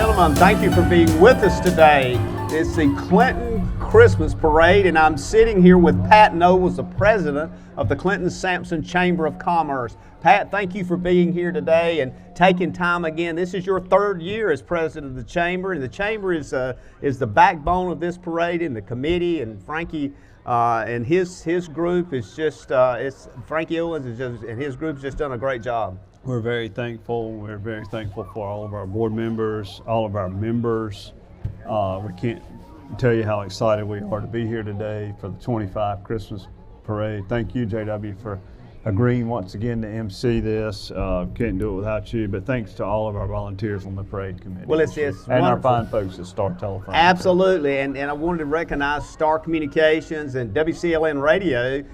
gentlemen, thank you for being with us today. It's the Clinton Christmas Parade, and I'm sitting here with Pat Nobles, the president of the Clinton-Sampson Chamber of Commerce. Pat, thank you for being here today and taking time again. This is your third year as president of the chamber, and the chamber is the backbone of this parade, and the committee, and Frankie and his group is just Frankie Owens and his group's just done a great job. We're very thankful. We're very thankful for all of our board members, all of our members. We can't tell you how excited we are to be here today for the 25 Christmas Parade. Thank you, JW, for agreeing once again to MC this. Can't do it without you, but thanks to all of our volunteers on the parade committee. Well, it's and wonderful. Our fine folks at Star Telephone. Absolutely, and I wanted to recognize Star Communications and WCLN Radio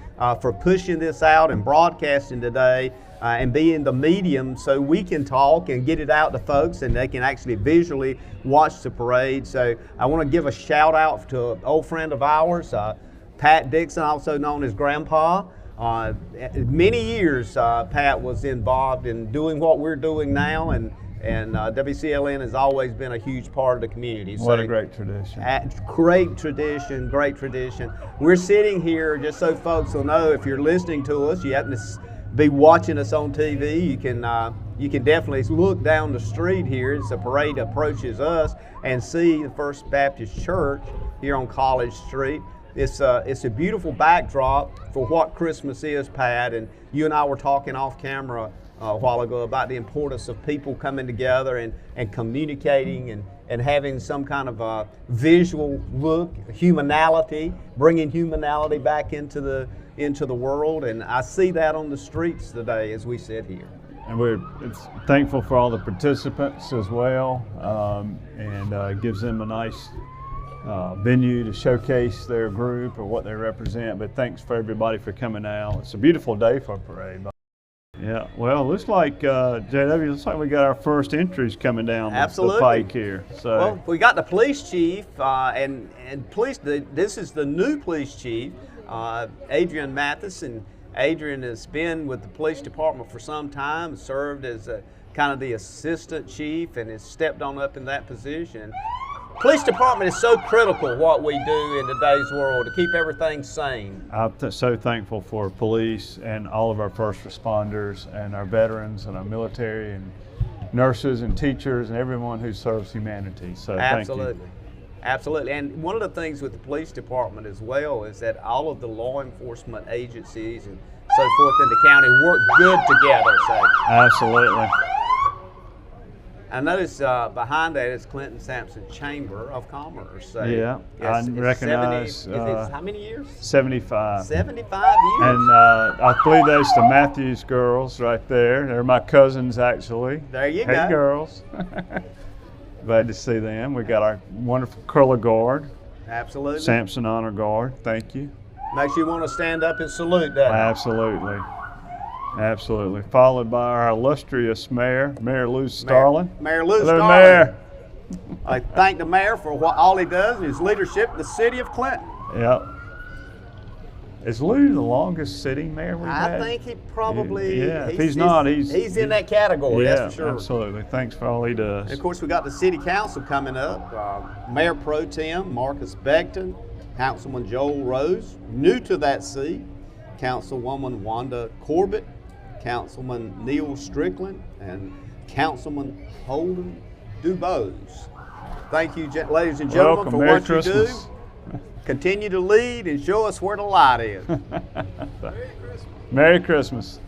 for pushing this out and broadcasting today and being the medium so we can talk and get it out to folks and they can actually visually watch the parade. So I want to give a shout out to an old friend of ours, Pat Dixon, also known as Grandpa. Many years Pat was involved in doing what we're doing now, and WCLN has always been a huge part of the community. What a great tradition. Great tradition, great tradition. We're sitting here, just so folks will know, if you're listening to us, you happen to be watching us on TV, you can definitely look down the street here as the parade approaches us and see the First Baptist Church here on College Street. It's a beautiful backdrop for what Christmas is, Pat, and you and I were talking off camera a while ago about the importance of people coming together and communicating and having some kind of a visual look, humanality, bringing humanality back into the world, and I see that on the streets today as we sit here. And we're thankful for all the participants as well, and it gives them a nice venue to showcase their group or what they represent. But thanks for everybody for coming out. It's a beautiful day for a parade. Yeah, well, it looks like, JW, looks like we got our first entries coming down the pike here. So. Well, we got the police chief, and this is the new police chief, Adrian Matheson. Adrian has been with the police department for some time, served as kind of the assistant chief, and has stepped on up in that position. Police department is so critical what we do in today's world to keep everything sane. I'm so thankful for police and all of our first responders and our veterans and our military and nurses and teachers and everyone who serves humanity. So absolutely. Thank you. Absolutely. And one of the things with the police department as well is that all of the law enforcement agencies and so forth in the county work good together. So. Absolutely. I notice behind that is Clinton-Sampson Chamber of Commerce. So yeah, I recognize. How many years? 75. 75 years. And I believe those the Matthews girls right there. They're my cousins, actually. There you go. Hey, girls. Glad to see them. We got our wonderful color guard. Absolutely. Sampson Honor Guard. Thank you. Makes you want to stand up and salute, doesn't it? Absolutely. Absolutely. Followed by our illustrious mayor, Mayor Lou Starlin. Mayor Lou Hello, Starlin. Mayor. I thank the mayor for all he does and his leadership in the city of Clinton. Yep. Is Lou the longest sitting mayor we've had? I think he probably. Yeah. If he's not, he's in that category. Yeah, that's for sure. Absolutely. Thanks for all he does. And of course, we got the city council coming up. Mayor Pro Tem Marcus Beckton, Councilman Joel Rose, new to that seat, Councilwoman Wanda Corbett, Councilman Neil Strickland, and Councilman Holden Dubose. Thank you, ladies and gentlemen, Welcome. for Merry what Christmas. you do. Continue to lead and show us where the light is. Merry Christmas. Merry Christmas.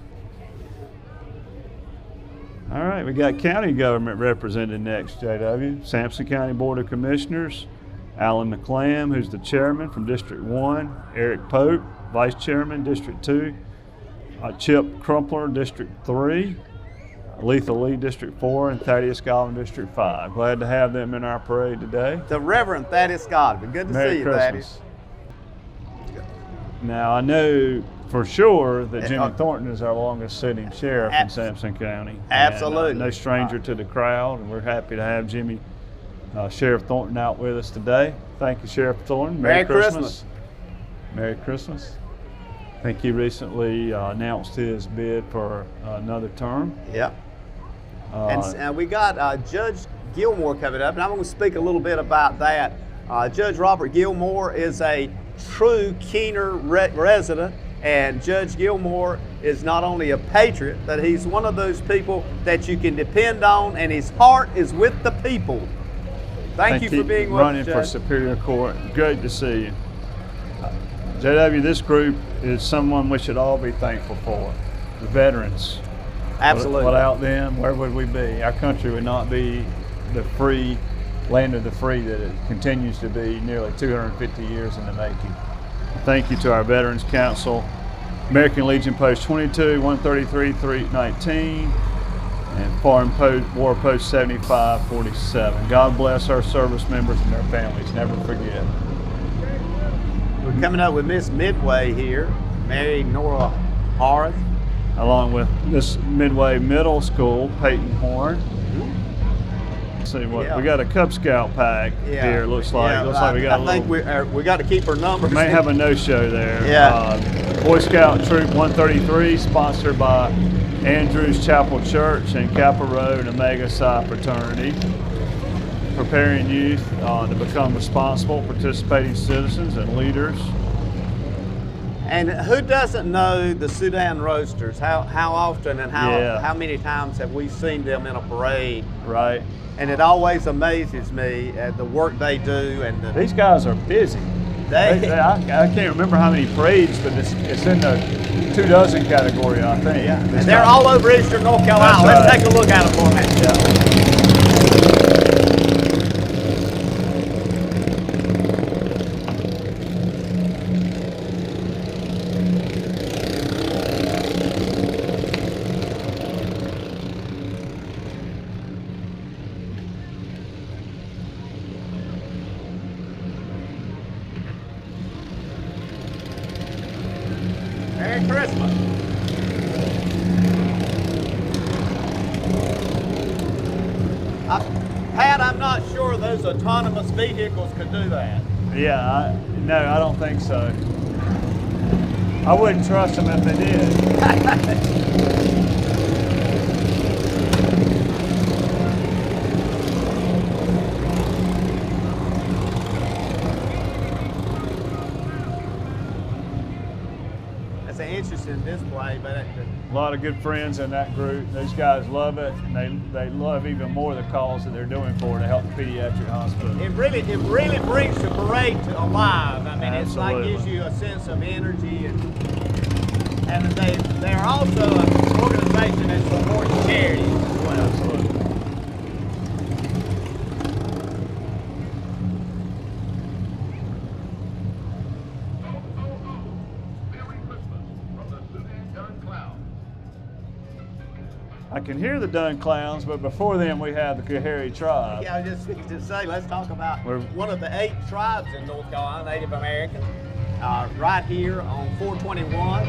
All right, we got county government represented next, JW. Sampson County Board of Commissioners, Alan McClam, who's the chairman from District 1, Eric Pope, vice chairman, District 2, Chip Crumpler, District 3, Letha Lee, District 4, and Thaddeus Godwin, District 5. Glad to have them in our parade today. The Reverend Thaddeus Godwin. Good to see you, Thaddeus. Now, I know for sure that Jimmy Thornton is our longest sitting sheriff in Sampson County. Absolutely. And, no stranger to the crowd, and we're happy to have Jimmy, Sheriff Thornton, out with us today. Thank you, Sheriff Thornton. Merry Christmas. Merry Christmas. I think he recently announced his bid for another term. Yep. And we got Judge Gilmore coming up, and I'm going to speak a little bit about that. Judge Robert Gilmore is a true Keener resident, and Judge Gilmore is not only a patriot, but he's one of those people that you can depend on, and his heart is with the people. Thank you for being with us, running for Superior Court. Great to see you. JW, this group is someone we should all be thankful for. The veterans. Absolutely. Without them, where would we be? Our country would not be the free land of the free that it continues to be nearly 250 years in the making. Thank you to our Veterans Council, American Legion Post 22, 133, 319, and Foreign War Post 7547. God bless our service members and their families. Never forget. We're coming up with Miss Midway here, Mary Nora Horace. Along with this Midway Middle School, Peyton Horn. Let's see what we got, a Cub Scout pack here. Looks like we got. I think we got to keep her numbers. We may have a no-show there. Yeah. Boy Scout Troop 133, sponsored by Andrews Chapel Church and Kappa Road Omega Psi Fraternity, preparing youth to become responsible, participating citizens and leaders. And who doesn't know the Sudan Roasters? How often and how many times have we seen them in a parade? Right. And it always amazes me at the work they do. And these guys are busy. I can't remember how many parades, but it's in the 24 category, I think. Yeah. And they're all over Eastern North Carolina. Let's take a look at them for a minute. Yeah. Merry Christmas. Pat, I'm not sure those autonomous vehicles could do that. Yeah, no, I don't think so. I wouldn't trust them if they did. That's an interesting display, but a lot of good friends in that group. These guys love it, and they love even more the cause that they're doing for to help the pediatric hospital. It really brings the parade to alive. I mean, it's like Absolutely. gives you a sense of energy, and they're also an organization that supports charities as well. Absolutely. I can hear the Dunn Clowns, but before them we have the Kahari tribe. Yeah, I was just to say, let's talk about one of the 8 tribes in North Carolina, Native American. Right here on 421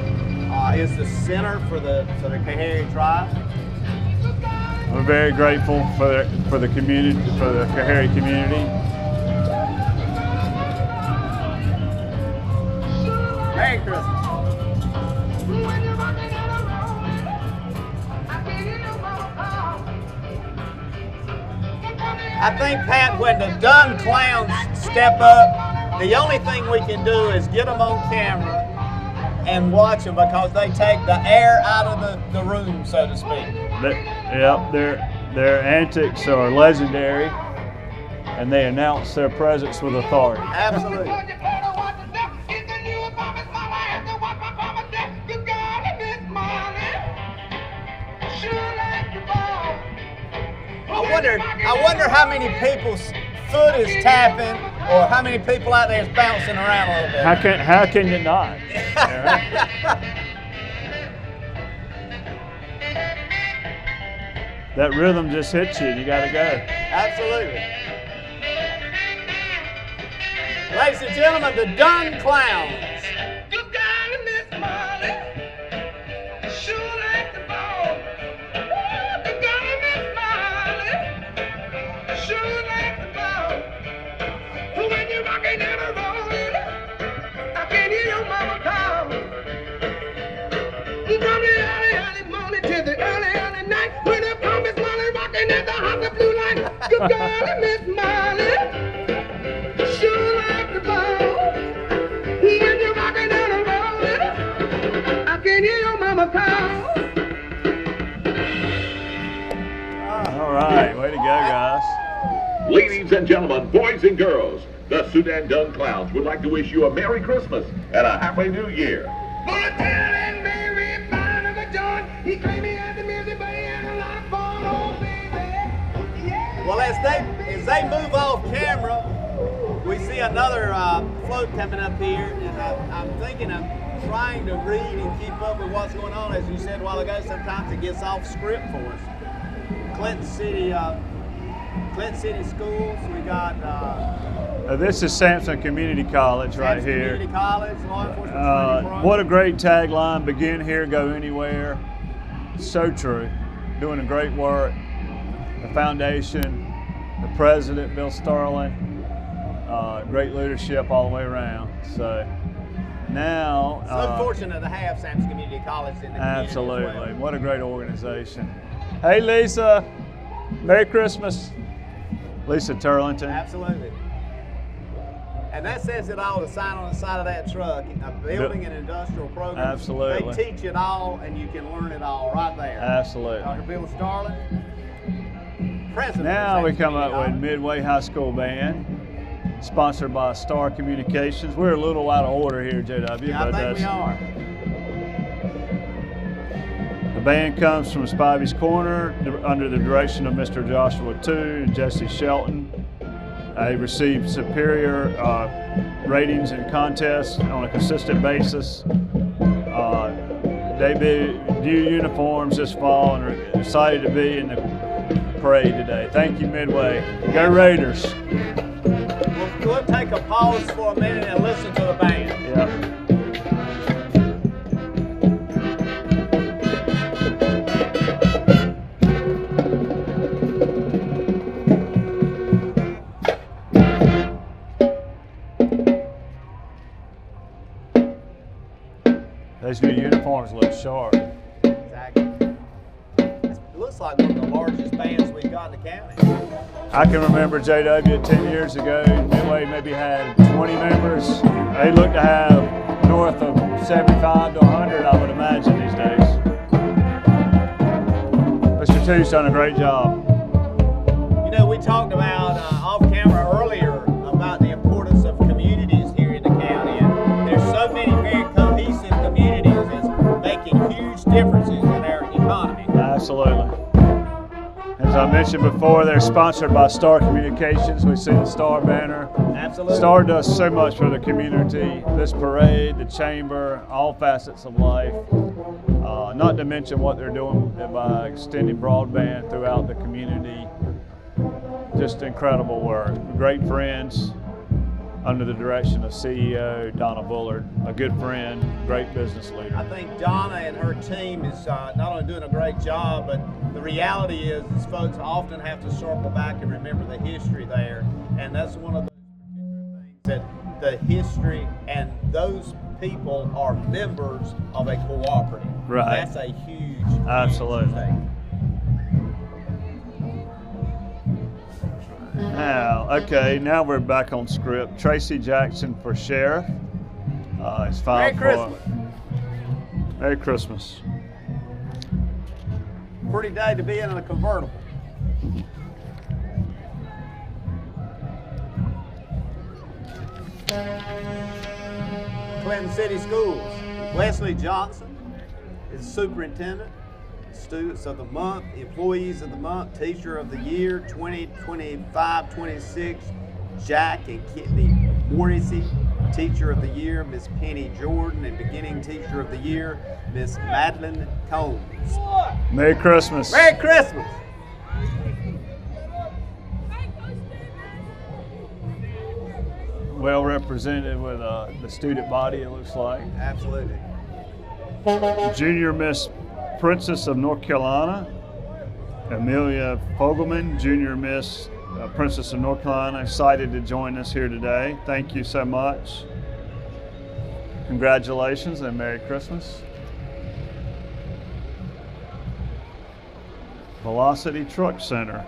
is the center for the Kahari tribe. We're very grateful for the community, for the Kahari community. Merry Christmas. I think, Pat, when the Dunn Clowns step up, the only thing we can do is get them on camera and watch them, because they take the air out of the room, so to speak. Their antics are legendary, and they announce their presence with authority. Absolutely. I wonder how many people's foot is tapping, or how many people out there is bouncing around a little bit. How can you not? That rhythm just hits you and you gotta go. Absolutely. Ladies and gentlemen, the Dunn Clowns. You gotta miss Molly. Sure like the ball. You gotta miss Molly. Sure like the ball. When you're rocking and a rolling, I can hear your mama call. From the early morning to the early night, when the pump is Molly rocking at the house of blue light. Doggone Miss Molly, sure like the ball. When you're rocking down the road, I can hear your mama call. All right, way to go, guys. Ladies and gentlemen, boys and girls, the Sudan Dung Clowns would like to wish you a Merry Christmas and a Happy New Year. Full of talent and Mary, fine of a joint. He claimed he had the music, but he had a lot of fun, oh baby. Yeah. Well, as they move off camera, we see another float coming up here, and I'm thinking of trying to read and keep up with what's going on. As you said a while ago, sometimes it gets off script for us. Clinton City Schools. We got This is Sampson Community College right Sampson here. Community College, law enforcement training program. What a great tagline, begin here, go anywhere. So true, doing a great work. The foundation, the president, Bill Sterling, great leadership all the way around. So now. So fortunate to have Sampson Community College in the community. Absolutely, as well. what a great organization. Hey Lisa, Merry Christmas. Lisa Turlington. Absolutely. And that says it all, the sign on the side of that truck, a building and industrial program. Absolutely. They teach it all, and you can learn it all right there. Absolutely. Dr. Bill Starlin, president. Now of we Sampson come up Community with Midway High School Band, sponsored by Star Communications. We're a little out of order here, JW. Yeah, I think we are. The band comes from Spivey's Corner under the direction of Mr. Joshua II and Jesse Shelton. They received superior ratings in contests on a consistent basis. Debut uniforms this fall and are excited to be in the parade today. Thank you, Midway. Go Raiders. We'll take a pause for a minute and listen to the band. Yeah. Those new uniforms look sharp. Exactly. It looks like one of the largest bands we've got in the county. I can remember JW 10 years ago, Midway maybe had 20 members. They look to have north of 75 to 100, I would imagine, these days. Mr. Two's done a great job. You know, we talked about off camera earlier about the importance of communities here in the county, and there's so many very cohesive communities that's making huge differences in our economy. Absolutely. As I mentioned before, they're sponsored by Star Communications. We see the Star banner. Absolutely. Star does so much for the community. This parade, the chamber, all facets of life. Not to mention what they're doing by extending broadband throughout the community. Just incredible work. Great friends under the direction of CEO Donna Bullard, a good friend, great business leader. I think Donna and her team is not only doing a great job, but the reality is folks often have to circle back and remember the history there. And that's one of those particular things, that the history and those people are members of a cooperative. Right. That's a huge, Absolutely. huge thing. Now we're back on script. Tracy Jackson for sheriff. It's filed Merry Christmas. Merry Christmas. Pretty day to be in a convertible. Clinton City Schools. Wesley Johnson is superintendent. Students of the month, employees of the month, teacher of the year 2025-26, Jack and Kidney Morrissey. Teacher of the year, Miss Penny Jordan, and beginning teacher of the year, Miss Madeline Combs. Merry Christmas. Merry Christmas. Well represented with the student body, it looks like. Absolutely. Junior Miss Princess of North Carolina, Amelia Fogelman, Junior Miss Princess of North Carolina, excited to join us here today. Thank you so much. Congratulations and Merry Christmas. Velocity Truck Center.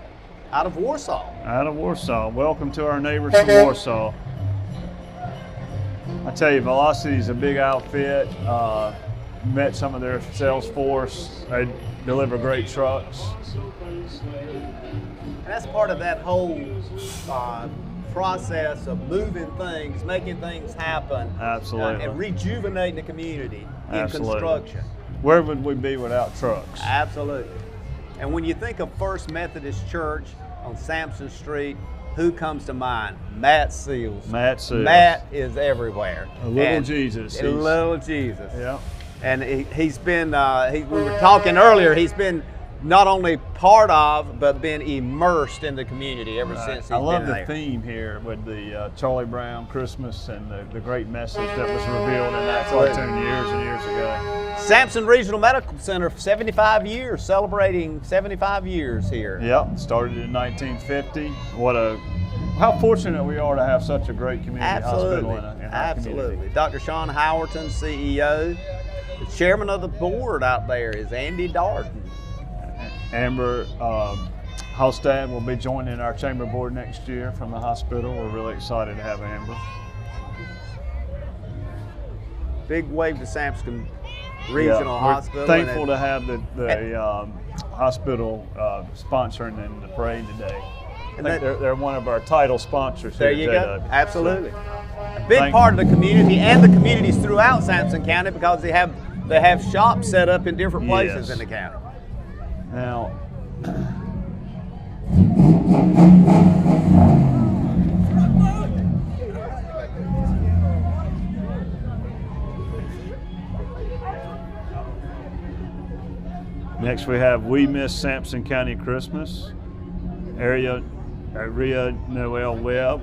out of Warsaw. Out of Warsaw. Welcome to our neighbors from Warsaw. I tell you, Velocity is a big outfit. Met some of their sales force. They deliver great trucks. And that's part of that whole process of moving things, making things happen. Absolutely. And rejuvenating the community in Absolutely. construction. Where would we be without trucks? Absolutely. And when you think of First Methodist Church on Sampson Street, who comes to mind? Matt Seals. Matt Seals. Matt is everywhere. A little Jesus. A little Jesus. Yeah. And he's been, we were talking earlier, he's been not only part of, but been immersed in the community ever since he's been there. I love the theme here with the Charlie Brown Christmas and the great message that was revealed in that cartoon years and years ago. Sampson Regional Medical Center, 75 years, celebrating 75 years here. Yep, started in 1950. How fortunate we are to have such a great community hospital in our Absolutely. community. Dr. Sean Howerton, CEO. The chairman of the board out there is Andy Darden. Amber Halstad will be joining our chamber board next year from the hospital. We're really excited to have Amber. Big wave to Sampson Regional Hospital. We're thankful to have the hospital sponsoring in the parade today. I think they're one of our title sponsors there here you at go. JW. Absolutely. A big part of the community and the communities throughout Sampson County because they have shops set up in different places in the county. Now, next we have We Miss Sampson County Christmas. Area Noel Webb,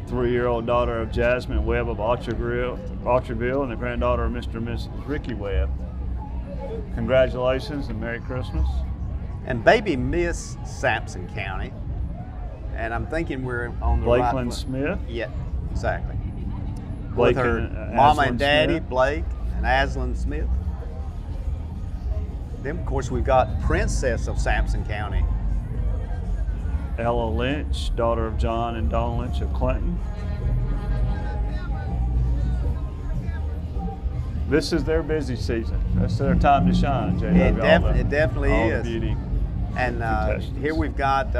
3-year-old daughter of Jasmine Webb of Archerville, and the granddaughter of Mr. and Mrs. Ricky Webb. Congratulations and Merry Christmas. And baby Miss Sampson County, and I'm thinking we're on the Blakeland right. Smith. Yeah, exactly. Blake With her and mama Aslan and daddy, Smith. Blake and Aslan Smith. Then, of course, we've got Princess of Sampson County. Ella Lynch, daughter of John and Dawn Lynch of Clinton. This is their busy season. That's their time to shine, JW. It definitely all is. The beauty. And here we've got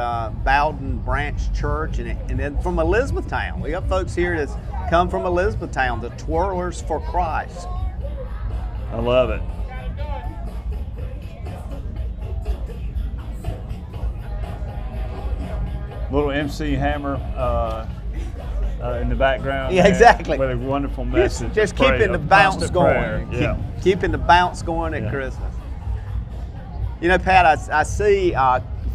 Bowden Branch Church, and then from Elizabethtown. We got folks here that's come from Elizabethtown, the Twirlers for Christ. I love it. Little MC Hammer in the background. Yeah, exactly. With a wonderful message. Just keeping the bounce going. Yeah. Keeping the bounce going at Christmas. You know, Pat, I see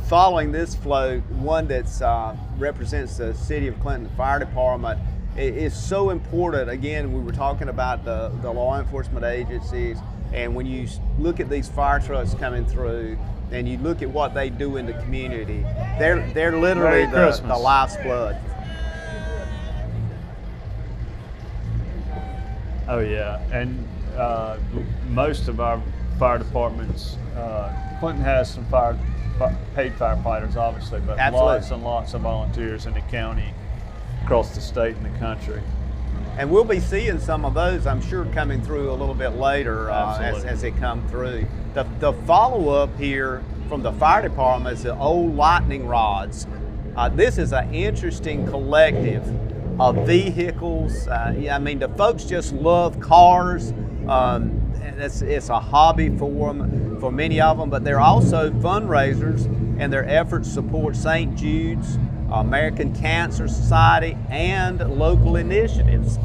following this float, one that represents the City of Clinton Fire Department. It is so important. Again, we were talking about the law enforcement agencies, and when you look at these fire trucks coming through, and you look at what they do in the community, they're literally the life's blood. Oh yeah, and most of our fire departments, Clinton has some paid firefighters, obviously, but Absolutely. lots and lots of volunteers in the county, across the state and the country. And we'll be seeing some of those, I'm sure, coming through a little bit later as they come through. The follow-up here from the fire department is the old lightning rods. This is an interesting collective of vehicles. I mean, the folks just love cars. It's a hobby for them, for many of them, but they're also fundraisers, and their efforts support St. Jude's, American Cancer Society, and local initiatives.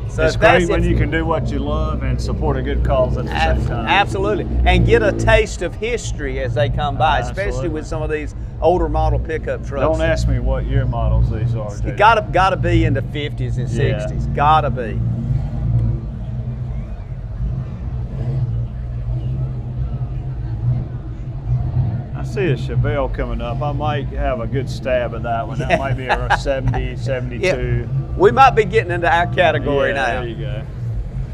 So it's great when you can do what you love and support a good cause at the same time. Absolutely, and get a taste of history as they come by, especially with some of these older model pickup trucks. Don't ask me what year models these are. It gotta be in the 50s and 60s. Gotta be. I see a Chevelle coming up. I might have a good stab at that one. That might be a 70, 72. Yeah. We might be getting into our category now. There you go.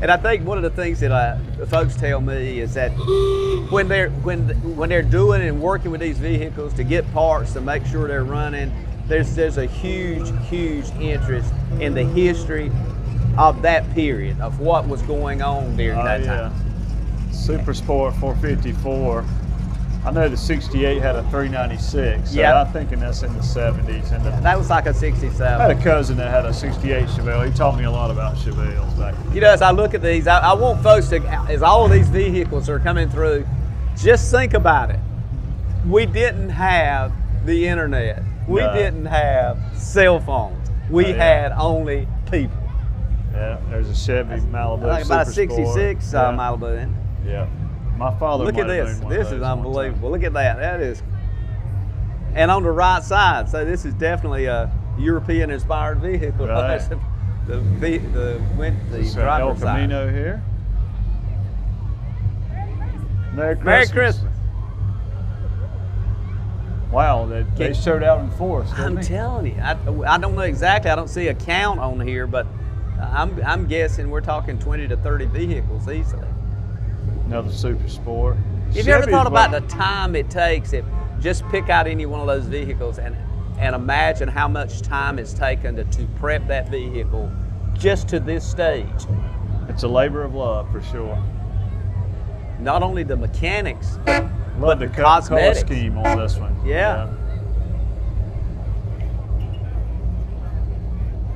And I think one of the things that folks tell me is that when they're doing and working with these vehicles to get parts to make sure they're running, there's a huge interest in the history of that period, of what was going on during that time. Super Sport 454. I know the 68 had a 396, so Yep. I'm thinking that's in the 70s. And That was like a 67. I had a cousin that had a 68 Chevelle. He taught me a lot about Chevelles back then. You know, as I look at these, I want folks to, as all of these vehicles are coming through, just think about it. We didn't have the internet. We No. didn't have cell phones. We had only people. Yeah, there's a Chevy Malibu. Like about a Super 66 Sport. Malibu. Isn't it? Yeah. My father Look at might have this. owned one of This those is one time. unbelievable. Look at that. That is. And on the right side, so this is definitely a European-inspired vehicle. Right. the So El driver's side. Camino here. Merry Christmas. Merry Christmas. Wow, they showed out in force. Didn't I'm they? telling you, I don't know exactly. I don't see a count on here, but I'm guessing we're talking 20 to 30 vehicles easily. Another Super Sport. Have you ever Chevy's thought about well- the time it takes if just pick out any one of those vehicles and imagine how much time it's taken to prep that vehicle just to this stage? It's a labor of love for sure. Not only the mechanics, Love the the color cosmetics. scheme on this one. Yeah.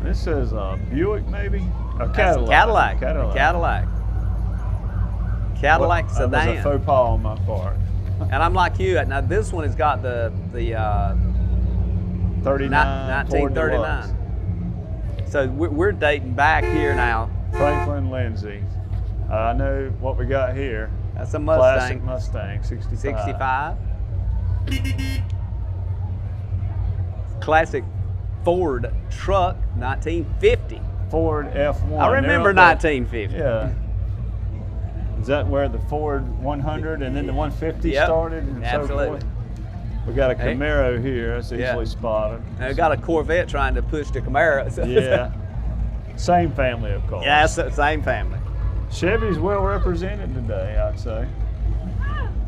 This is a Buick, maybe? A That's Cadillac. a Cadillac. Cadillac. Cadillac That was sedan. a faux pas on my part. And I'm like you. Now this one has got the 39 Ford 1939. So we're dating back here now. Deluxe. Franklin Lindsay. I know what we got here. That's a Classic Mustang. Mustang, 65. 65. Classic Ford truck, 1950. Ford F1. I remember They're up 1950. there. Yeah. Is that where the Ford 100 and then the 150 Yep, started? And absolutely. So forth? We got a Hey. Camaro here. That's Yeah. easily spotted. And we got a Corvette trying to push the Camaro. So- Yeah. Same family of cars. Yeah, it's the same family. Chevy's well represented today, I'd say.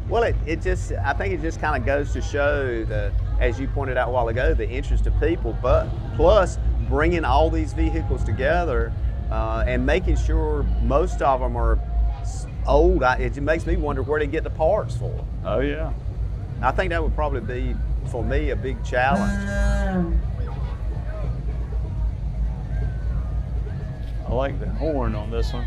Well, I think it just kind of goes to show the, as you pointed out a while ago, the interest of people, but plus bringing all these vehicles together and making sure most of them are old. It makes me wonder where they get the parts for. Oh, yeah. I think that would probably be, for me, a big challenge. I like the horn on this one.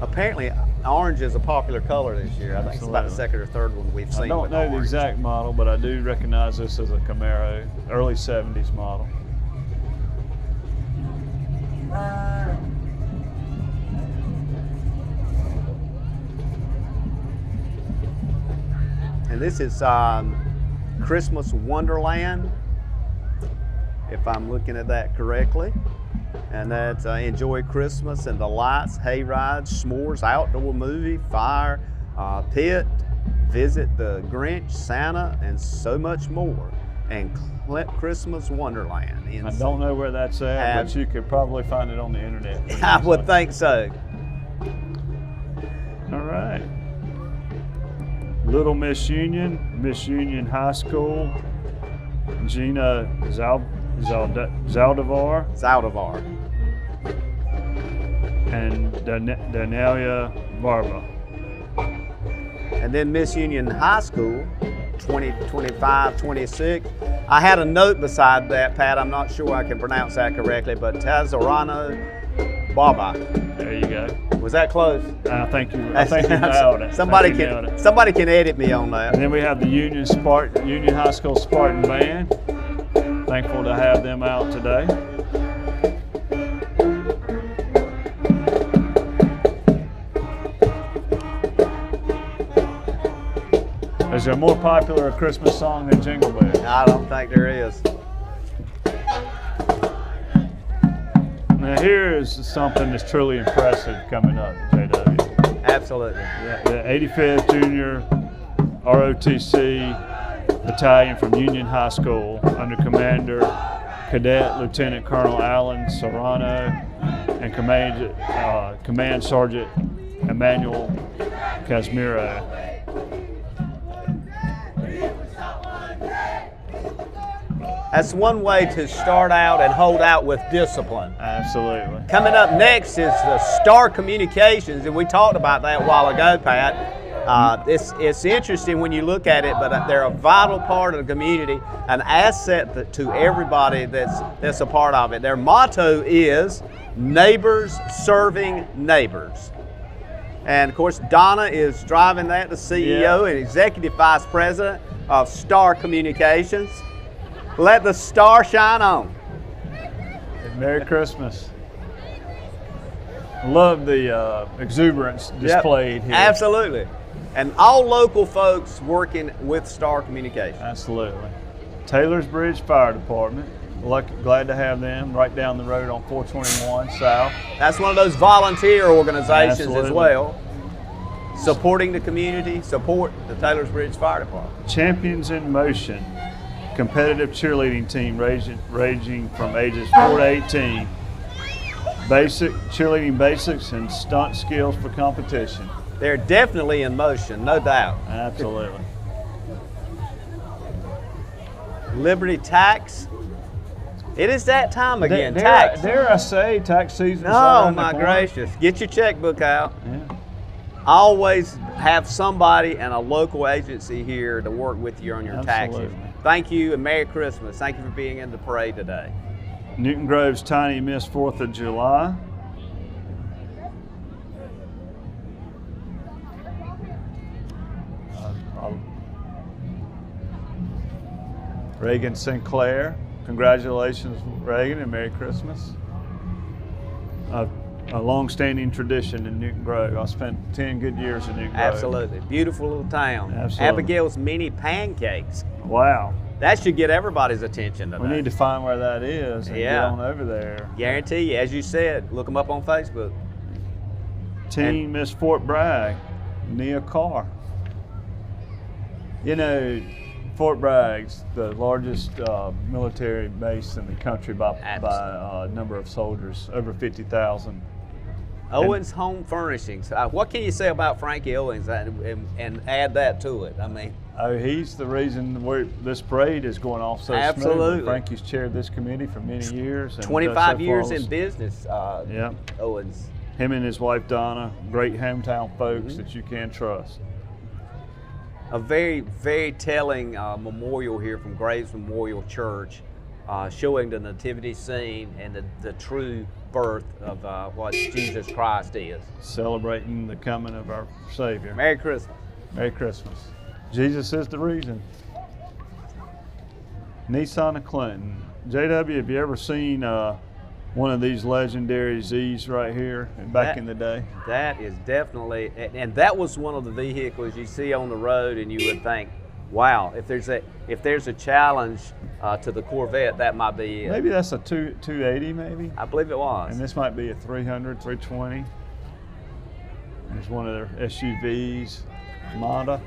Apparently, orange is a popular color this year. I think it's about the Absolutely. second or third one we've seen. I don't with know the orange. exact model, but I do recognize this as a Camaro, early 70s model. And this is Christmas Wonderland, if I'm looking at that correctly. And that's enjoy Christmas and the lights, hay rides, s'mores, outdoor movie, fire, pit, visit the Grinch, Santa, and so much more. And Christmas Wonderland. I don't know where that's at, but you could probably find it on the internet. pretty I would easily. think so. All right. Little Miss Union High School, Gina Zaldivar, Zaldivar. and Danelia Barba. And then Miss Union High School, 20, 25, 26. I had a note beside that, Pat. I'm not sure I can pronounce that correctly, but Tazarano Baba. There you go. Was that close? I think you nailed it. Somebody I think you nailed it. somebody can edit me on that. And then we have the Union High School Spartan Band. Thankful to have them out today. Is there a more popular Christmas song than Jingle Bells? I don't think there is. Now here is something that's truly impressive coming up, JW. Absolutely. The 85th Junior ROTC Battalion from Union High School under Commander Cadet Lieutenant Colonel Alan Serrano, and Command Sergeant Emmanuel Casimiro. That's one way to start out and hold out with discipline. Absolutely. Coming up next is the Star Communications, and we talked about that a while ago, Pat. It's interesting when you look at it, but they're a vital part of the community, an asset to everybody that's a part of it. Their motto is neighbors serving neighbors. And of course, Donna is driving that, the CEO and Executive Vice President of Star Communications. Let the star shine on. Merry Christmas. Love the exuberance displayed here. Absolutely. And all local folks working with Star Communications. Absolutely. Taylor's Bridge Fire Department. Glad to have them right down the road on 421 South. That's one of those volunteer organizations Absolutely. as well. Supporting the community, support the Taylor's Bridge Fire Department. Champions in Motion. Competitive cheerleading team ranging from ages 4 to 18. Basic cheerleading basics and stunt skills for competition. They're definitely in motion, no doubt. Absolutely. Liberty Tax. It is that time again. Tax. Dare I say, tax season? Oh my gracious! Get your checkbook out. Yeah. Always have somebody and a local agency here to work with you on your taxes. Absolutely. Thank you and Merry Christmas. Thank you for being in the parade today. Newton Grove's Tiny Miss 4th of July. Reagan Sinclair. Congratulations, Reagan, and Merry Christmas. A long-standing tradition in Newton Grove. I spent 10 good years in Newton Grove. Absolutely. Beautiful little town. Absolutely. Abigail's Mini Pancakes. Wow. That should get everybody's attention today. We need to find where that is and get on over there. Guarantee you, as you said, look them up on Facebook. Teen Miss Fort Bragg, Nia Carr. You know, Fort Bragg's the largest military base in the country by number of soldiers, over 50,000. Owens Home Furnishings. What can you say about Frankie Owens and add that to it? I mean, he's the reason this parade is going off so absolutely. smoothly. Frankie's chaired this committee for many years. And 25 years in business, Owens. Him and his wife Donna, great hometown folks that you can trust. A very, very telling memorial here from Graves Memorial Church, showing the nativity scene and the true birth of what Jesus Christ is. Celebrating the coming of our Savior. Merry Christmas. Merry Christmas. Jesus is the reason. Nissan of Clinton. JW, have you ever seen one of these legendary Z's right here back in the day? That is definitely, and that was one of the vehicles you see on the road and you would think, wow, if there's a challenge to the Corvette, that might be it. Maybe that's a 280 maybe? I believe it was. And this might be a 300, 320. There's one of their SUVs, Mazda.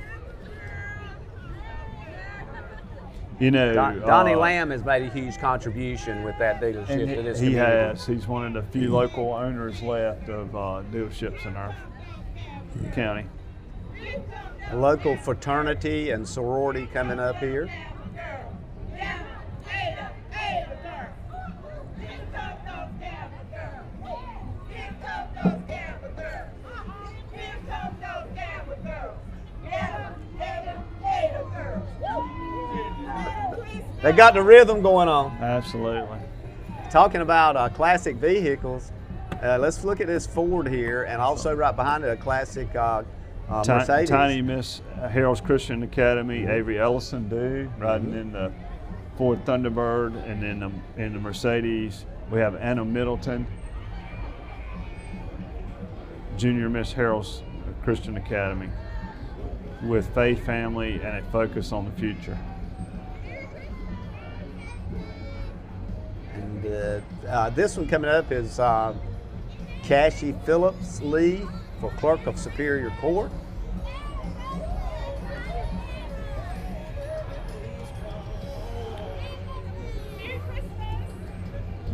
You know, Donnie Lamb has made a huge contribution with that dealership to this community. He has. He's one of the few local owners left of dealerships in our county. A local fraternity and sorority coming up here. They got the rhythm going on. Absolutely. Talking about classic vehicles, let's look at this Ford here, and also right behind it a classic Mercedes. Tiny Miss Harold's Christian Academy, Avery Ellison riding in the Ford Thunderbird, and then in the Mercedes we have Anna Middleton, Junior Miss Harold's Christian Academy, with faith, family, and a focus on the future. And this one coming up is Cassie Phillips Lee for Clerk of Superior Court.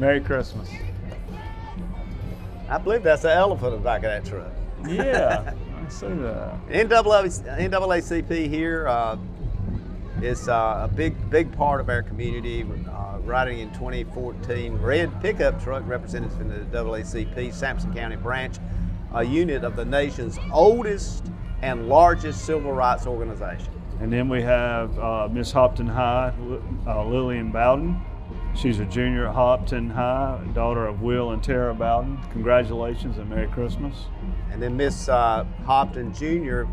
Merry Christmas. I believe that's the elephant in the back of that truck. Yeah, I see that. NAACP here is a big part of our community. Riding in 2014 red pickup truck representative in the NAACP Sampson County branch, a unit of the nation's oldest and largest civil rights organization. And then we have Miss Hopton High, Lillian Bowden. She's a junior at Hopton High, daughter of Will and Tara Bowden. Congratulations and Merry Christmas. And then Miss Hopton Jr.,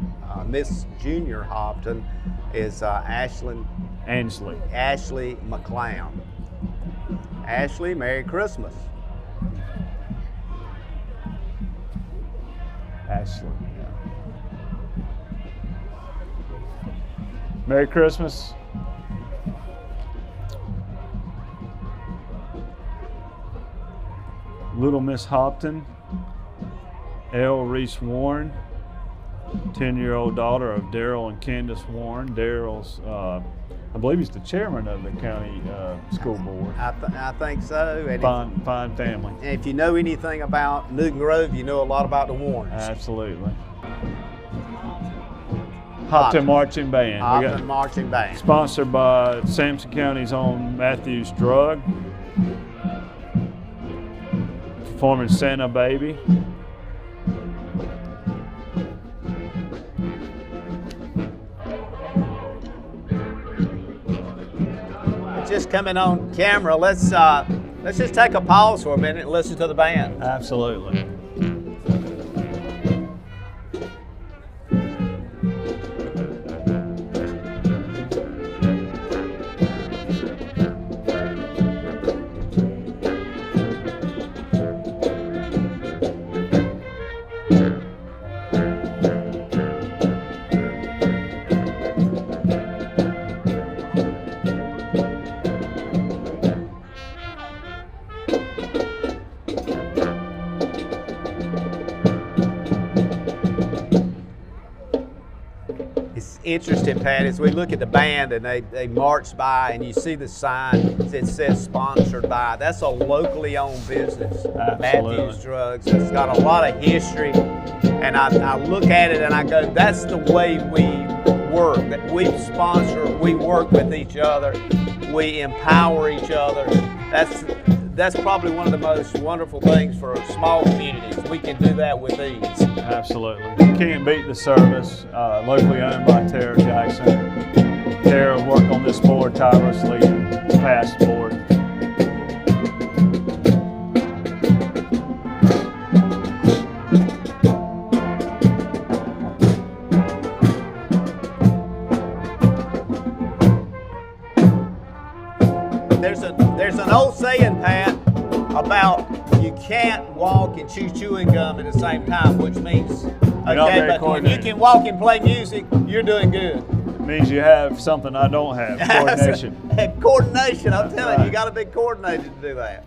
Miss Junior Hopton is Ashley McClown. Ashley, Merry Christmas. Ashley, yeah. Merry Christmas. Little Miss Hopton, Elle Reese Warren, 10-year-old daughter of Daryl and Candace Warren. Daryl's, I believe he's the chairman of the county school board. I think so. And Fine family. And if you know anything about Newton Grove, you know a lot about the Warrens. Absolutely. Hopton Marching Band. Hopton Marching Band. Sponsored by Sampson County's own Matthews Drug. Performing Santa Baby. Just coming on camera. Let's just take a pause for a minute and listen to the band. Absolutely. Interesting, Pat, as we look at the band and they march by and you see the sign that says sponsored by. That's a locally owned business. Absolutely. Matthews Drugs. It's got a lot of history, and I look at it and I go, that's the way we work. That we sponsor, we work with each other, we empower each other. That's probably one of the most wonderful things for small communities. We can do that with ease. Absolutely. You can't beat the service. Locally owned by Tara Jackson. Tara worked on this board tirelessly and passed board. There's an old saying, Pat, about you can't walk and chew chewing gum at the same time, which means, okay, but when you can walk and play music, you're doing good. It means you have something I don't have, coordination. Coordination, I'm telling you, you got to be coordinated to do that.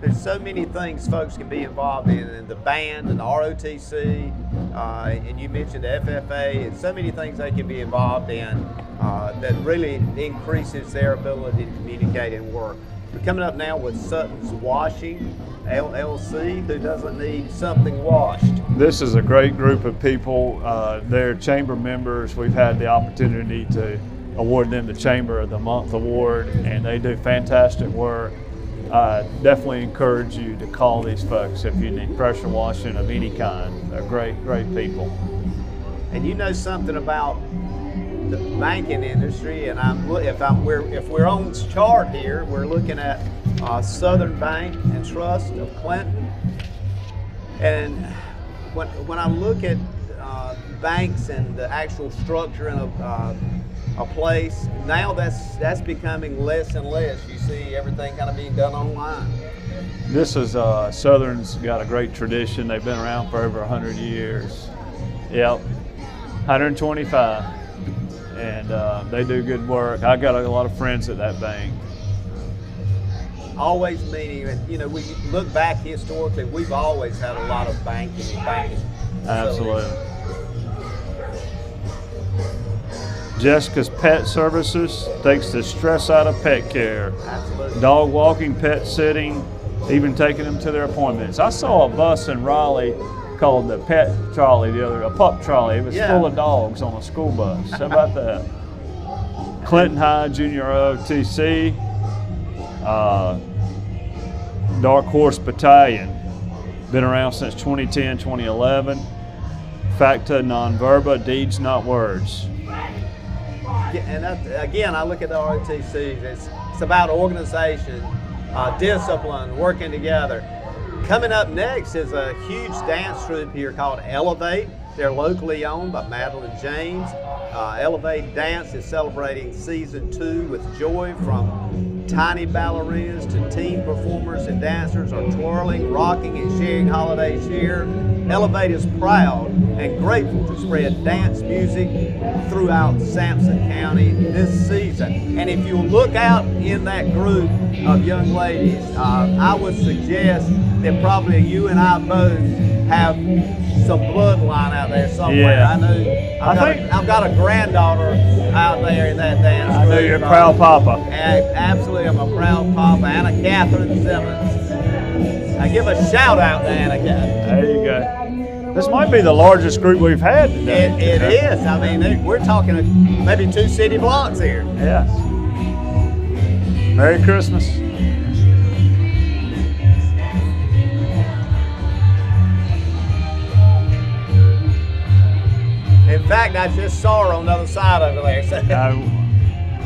There's so many things folks can be involved in the band and the ROTC, and you mentioned the FFA, and so many things they can be involved in that really increases their ability to communicate and work. We're coming up now with Sutton's Washing, LLC, who doesn't need something washed. This is a great group of people. They're chamber members. We've had the opportunity to award them the Chamber of the Month award, and they do fantastic work. Definitely encourage you to call these folks if you need pressure washing of any kind. They're great people. And you know something about the banking industry, and if we're on this chart here, we're looking at Southern Bank and Trust of Clinton. And when I look at banks and the actual structure in a place, now that's becoming less and less. You see everything kind of being done online. This is Southern's got a great tradition. They've been around for over 100 years. Yep, 125, and they do good work. I got a lot of friends at that bank. Always meaning, we look back historically, we've always had a lot of banking. Absolutely. Jessica's Pet Services takes the stress out of pet care. Absolutely. Dog walking, pet sitting, even taking them to their appointments. I saw a bus in Raleigh called the Pet Trolley a pup trolley. It was full of dogs on a school bus. How about that? Clinton High Junior OTC, Dark Horse Battalion, been around since 2010, 2011. Facta non verba, deeds not words. And again, I look at the ROTCs. It's about organization, discipline, working together. Coming up next is a huge dance troupe here called Elevate. They're locally owned by Madeline James. Elevate Dance is celebrating season 2 with joy. From tiny ballerinas to teen performers and dancers are twirling, rocking, and sharing holiday cheer. Elevate is proud and grateful to spread dance music throughout Sampson County this season. And if you look out in that group of young ladies, I would suggest that probably you and I both have some bloodline out there somewhere. Yeah. I know I've got a granddaughter out there in that dance I know group. you're a proud papa. Absolutely, I'm a proud papa. Anna Catherine Simmons. I give a shout out to Anna Catherine. There you go. This might be the largest group we've had today. It is. I mean, we're talking maybe 2 city blocks here. Yes. Merry Christmas. In fact, I just saw her on the other side over there. So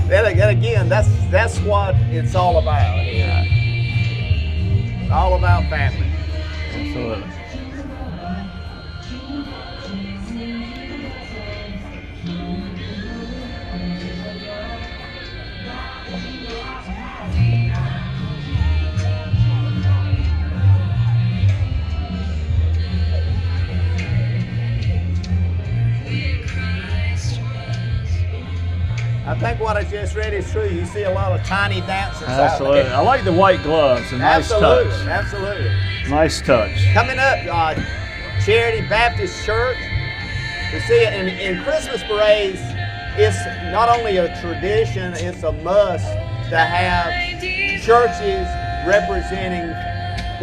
then again, that's what it's all about here. It's all about family. Absolutely. I think what I just read is true. You see a lot of tiny dancers Absolutely. out there. I like the white gloves. A nice Absolutely, touch. absolutely. Nice touch. Coming up, Charity Baptist Church. You see, in Christmas parades, it's not only a tradition, it's a must to have churches representing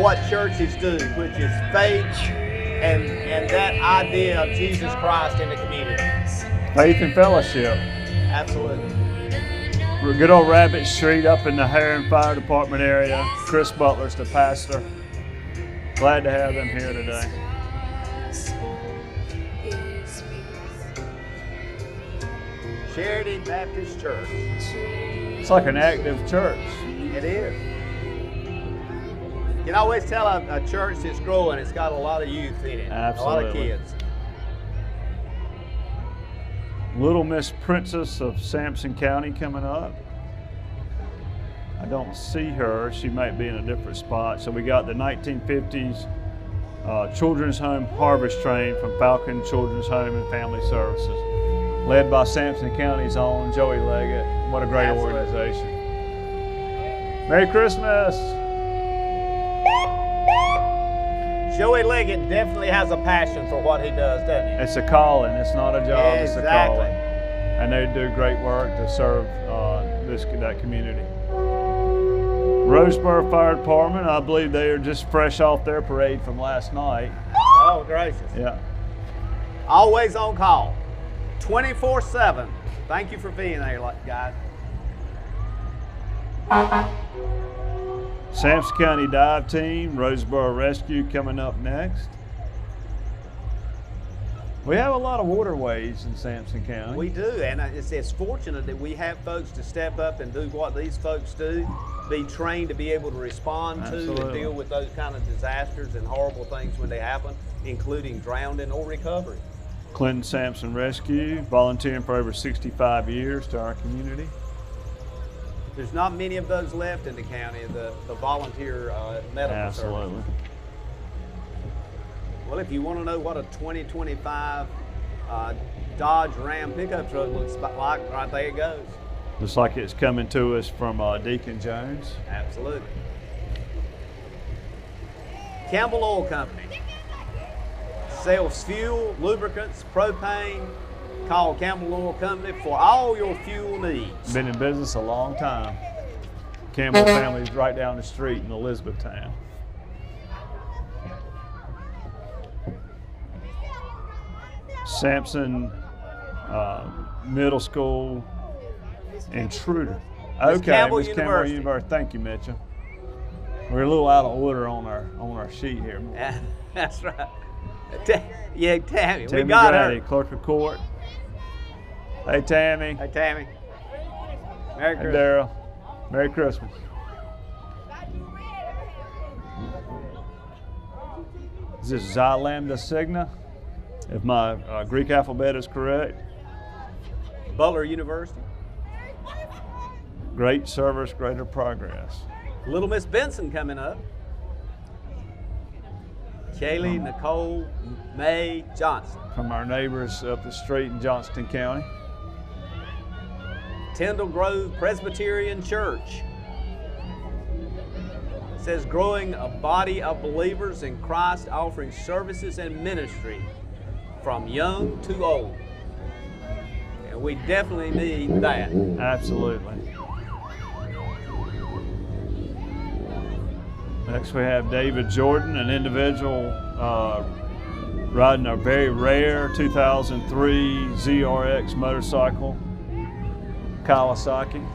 what churches do, which is faith and that idea of Jesus Christ in the community. Faith and fellowship. Absolutely. We're good old Rabbit Street up in the Heron Fire Department area. Chris Butler's the pastor. Glad to have them here today. Charity Baptist Church. It's like an active church. It is. You can always tell a church that's growing, it's got a lot of youth in it. Absolutely. A lot of kids. Little Miss Princess of Sampson County coming up. I don't see her. She might be in a different spot. So we got the 1950s Children's Home Harvest Train from Falcon Children's Home and Family Services, led by Sampson County's own Joey Leggett. What a great Absolutely. organization. Merry Christmas. Joey Leggett definitely has a passion for what he does, doesn't he? It's a calling. It's not a job. It's a Exactly. calling. And they do great work to serve that community. Roseboro Fire Department, I believe they are just fresh off their parade from last night. Oh, gracious. Yeah. Always on call. 24/7. Thank you for being there, guys. Sampson County Dive Team, Roseboro Rescue coming up next. We have a lot of waterways in Sampson County. We do, and it's fortunate that we have folks to step up and do what these folks do, be trained to be able to respond to and Absolutely. deal with those kind of disasters and horrible things when they happen, including drowning or recovery. Clinton-Sampson Rescue, volunteering for over 65 years to our community. There's not many of those left in the county, the volunteer medical service. Absolutely. Well, if you want to know what a 2025 Dodge Ram pickup truck looks like, right there it goes. Looks like it's coming to us from Deacon Jones. Absolutely. Campbell Oil Company sells fuel, lubricants, propane, Call Campbell Oil Company for all your fuel needs. Been in business a long time. Campbell family's right down the street in Elizabethtown. Sampson Middle School intruder. Okay, Campbell Miss Campbell University. University. Thank you, Mitchell. We're a little out of order on our sheet here. That's right. Yeah, Tammy. Tammy We got Grady, her. Clerk of Court. Hey, Tammy. Hey, Tammy. Merry Hey, Christmas. Daryl. Merry Christmas. Is this Xi Lambda Sigma? If my Greek alphabet is correct. Butler University. Great service, greater progress. Little Miss Benson coming up. Kaylee Nicole May Johnson. From our neighbors up the street in Johnston County. Tyndall Grove Presbyterian Church. It says growing a body of believers in Christ, offering services and ministry from young to old. And we definitely need that. Absolutely. Next we have David Jordan, an individual riding a very rare 2003 ZRX motorcycle, Kawasaki.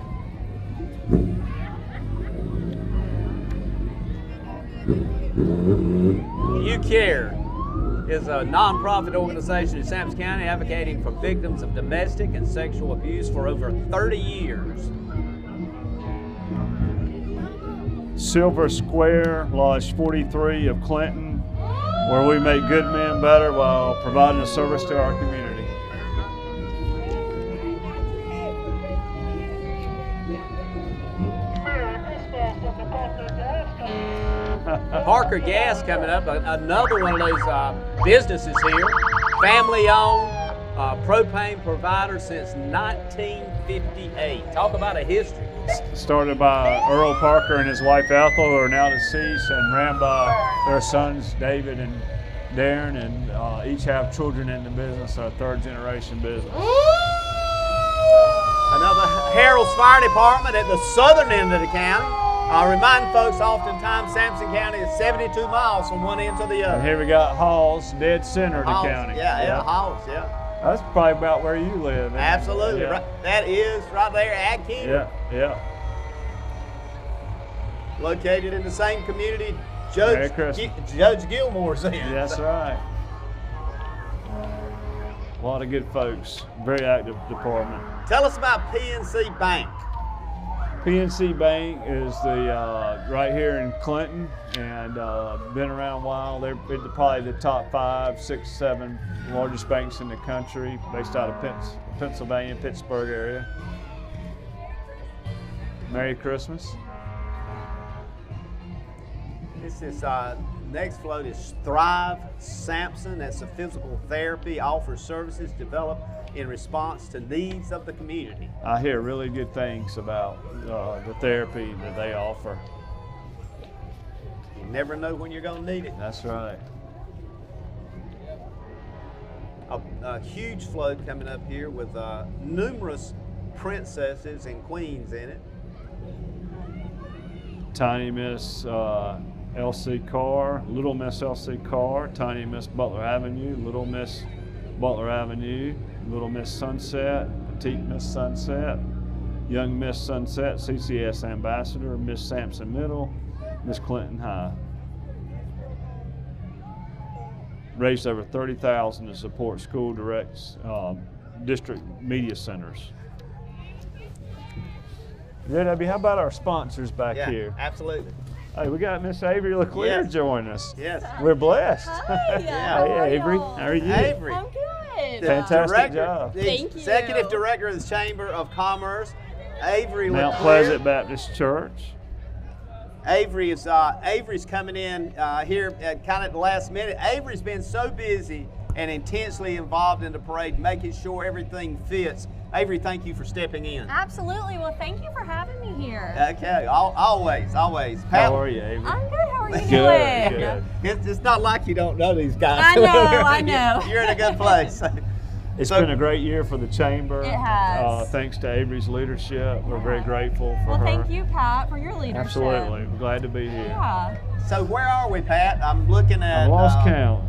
You Care is a nonprofit organization in Sampson County advocating for victims of domestic and sexual abuse for over 30 years. Silver Square, Lodge 43 of Clinton, where we make good men better while providing a service to our community. Parker Gas coming up, another one of those businesses here, family-owned, propane provider since 1958. Talk about a history. Started by Earl Parker and his wife Ethel, who are now deceased, and ran by their sons David and Darren, and each have children in the business, a third-generation business. Another Harold's Fire Department at the southern end of the county. I remind folks oftentimes Sampson County is 72 miles from one end to the other. And here we got Halls, dead center of the Halls, county. Yeah, Halls, yeah. That's probably about where you live. isn't it? Absolutely. Yeah. Right, that is right there at King. Yeah. Located in the same community Merry Christmas. Judge Gilmore's in. That's right. A lot of good folks. Very active department. Tell us about PNC Bank. PNC Bank is the right here in Clinton, and been around a while. They're probably the top 5, 6, 7 largest banks in the country, based out of Pennsylvania, Pittsburgh area. Merry Christmas. This is next float is Thrive Sampson. That's a physical therapy, offers services developed in response to needs of the community. I hear really good things about the therapy that they offer. You never know when you're going to need it. That's right. A huge float coming up here with numerous princesses and queens in it. Tiny Miss L.C. Carr, Little Miss L.C. Carr, Tiny Miss Butler Avenue, Little Miss Butler Avenue, Little Miss Sunset, Petite Miss Sunset, Young Miss Sunset, CCS Ambassador, Miss Sampson Middle, Miss Clinton High. Raised over $30,000 to support school district media centers. JW, how about our sponsors back here? Absolutely. Hey, we got Miss Avery LeClaire Yes. joining us. Yes. We're blessed. Hi, Hey, Avery, how are you? Avery. I'm good. the Fantastic director, job. the Thank you. Executive Director of the Chamber of Commerce, Avery Mount LeClaire. Pleasant Baptist Church. Avery's coming in here at kind of the last minute. Avery's been so busy and intensely involved in the parade, making sure everything fits. Avery, thank you for stepping in. Absolutely. Well, thank you for having me here. Okay, always. How are you, Avery? I'm good. How are you Good, doing? good. It's not like you don't know these guys. I know, I know. You're in a good place. It's So- been a great year for the chamber. It has. Thanks to Avery's leadership. We're very grateful for Well, her. thank you, Pat, for your leadership. Absolutely. We're glad to be here. Yeah. So where are we, Pat? I'm looking at. I lost count.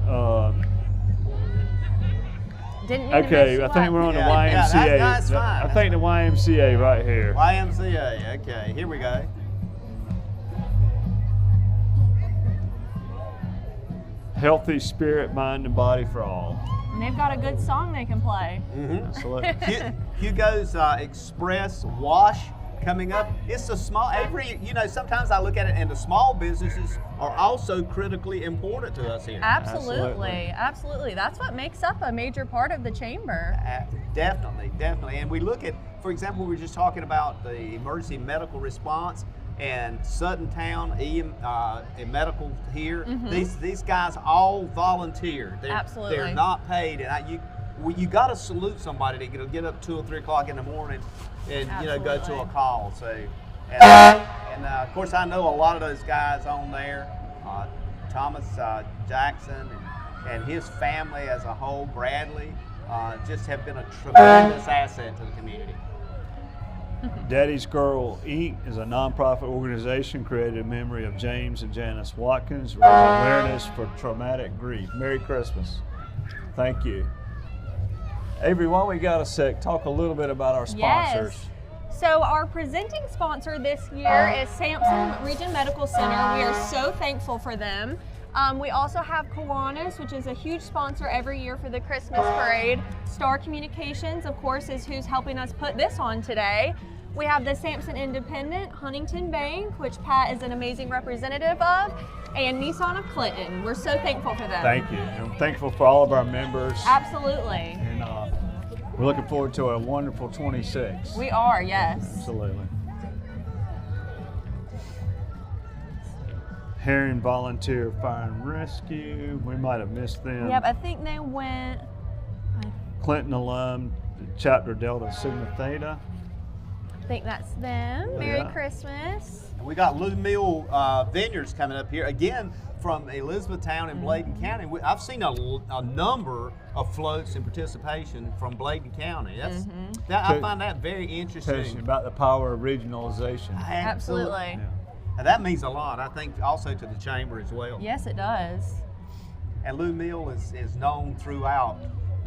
Didn't mean to mess Okay, you I think up. we're on the Yeah, YMCA. that's fine. I think the YMCA right here. YMCA. Okay, here we go. Healthy spirit, mind, and body for all. And they've got a good song they can play. Absolutely. Hugo's Express Wash coming up. It's a small, sometimes I look at it and the small businesses are also critically important to us here. Absolutely. Absolutely. That's what makes up a major part of the chamber. Definitely. And we look at, for example, we were just talking about the emergency medical response and Sutton Town in medical here. These guys all volunteer. Absolutely. They're not paid, and you got to salute somebody to get up 2 or 3 o'clock in the morning and go to a call. So, and of course I know a lot of those guys on there. Thomas Jackson and his family as a whole, Bradley, just have been a tremendous asset to the community. Daddy's Girl Inc. is a nonprofit organization created in memory of James and Janice Watkins, raising awareness for traumatic grief. Merry Christmas. Thank you. Avery, while we got a sec, talk a little bit about our sponsors. Yes. So our presenting sponsor this year is Sampson Region Medical Center. We are so thankful for them. We also have Kiwanis, which is a huge sponsor every year for the Christmas parade. Star Communications, of course, is who's helping us put this on today. We have the Sampson Independent, Huntington Bank, which Pat is an amazing representative of, and Nissan of Clinton. We're so thankful for them. Thank you. And I'm thankful for all of our members. Absolutely. And we're looking forward to a wonderful 26. We are, yes. Absolutely. Herring Volunteer Fire and Rescue. We might have missed them. Yep, I think they went. Clinton alum, Chapter Delta Sigma Theta. I think that's them. Merry Yeah. Christmas. We got Lou Mill Vineyards coming up here again from Elizabethtown in Bladen County. I've seen a number of floats and participation from Bladen County. I find that very Tells you interesting. about the power of regionalization. Absolutely. And that means a lot, I think, also to the chamber as well. Yes, it does. And Lou Mill is known throughout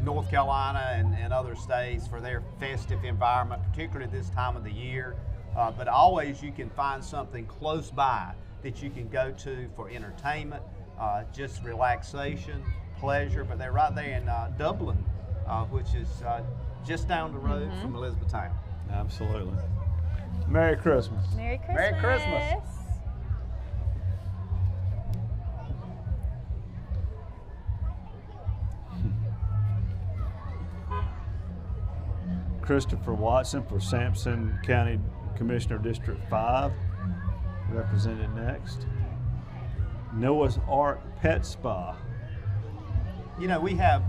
North Carolina and other states for their festive environment, particularly this time of the year. But always you can find something close by that you can go to for entertainment, just relaxation, pleasure. But they're right there in Dublin, which is just down the road from Elizabethtown. Absolutely. Merry Christmas. Merry Christmas. Merry Christmas. Christopher Watson for Sampson County Commissioner District 5, represented next. Noah's Ark Pet Spa. You know, we have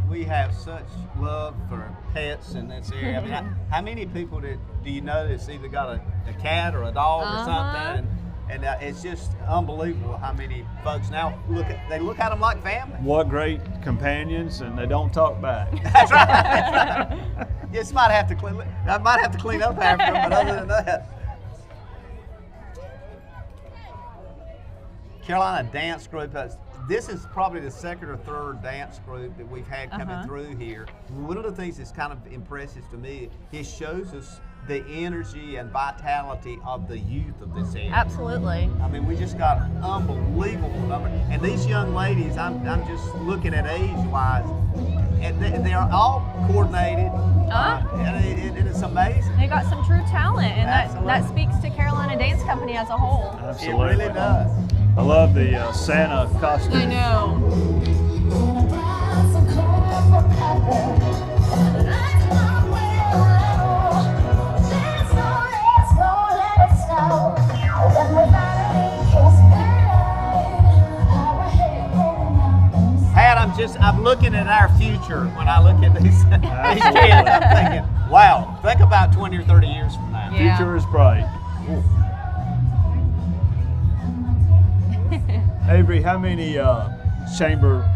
such love for pets in this area. I mean, how many people do you know that's either got a cat or a dog or something? And it's just unbelievable how many folks now look at them like family. What great companions, and they don't talk back. That's right. That's right. Just I might have to clean up after them, but other than that. Carolina Dance Group. This is probably the second or third dance group that we've had coming through here. One of the things that's kind of impressive to me, it shows us the energy and vitality of the youth of this area. Absolutely. I mean, we just got an unbelievable number. And these young ladies, I'm just looking at age-wise, and they're all coordinated, and it's amazing. They got some true talent, and Absolutely. that speaks to Carolina Dance Company as a whole. Absolutely. It really does. I love the Santa costume. I know. Pat, I'm looking at our future when I look at these kids. I'm thinking, wow, think about 20 or 30 years from now. Yeah. Future is bright. Avery, how many chamber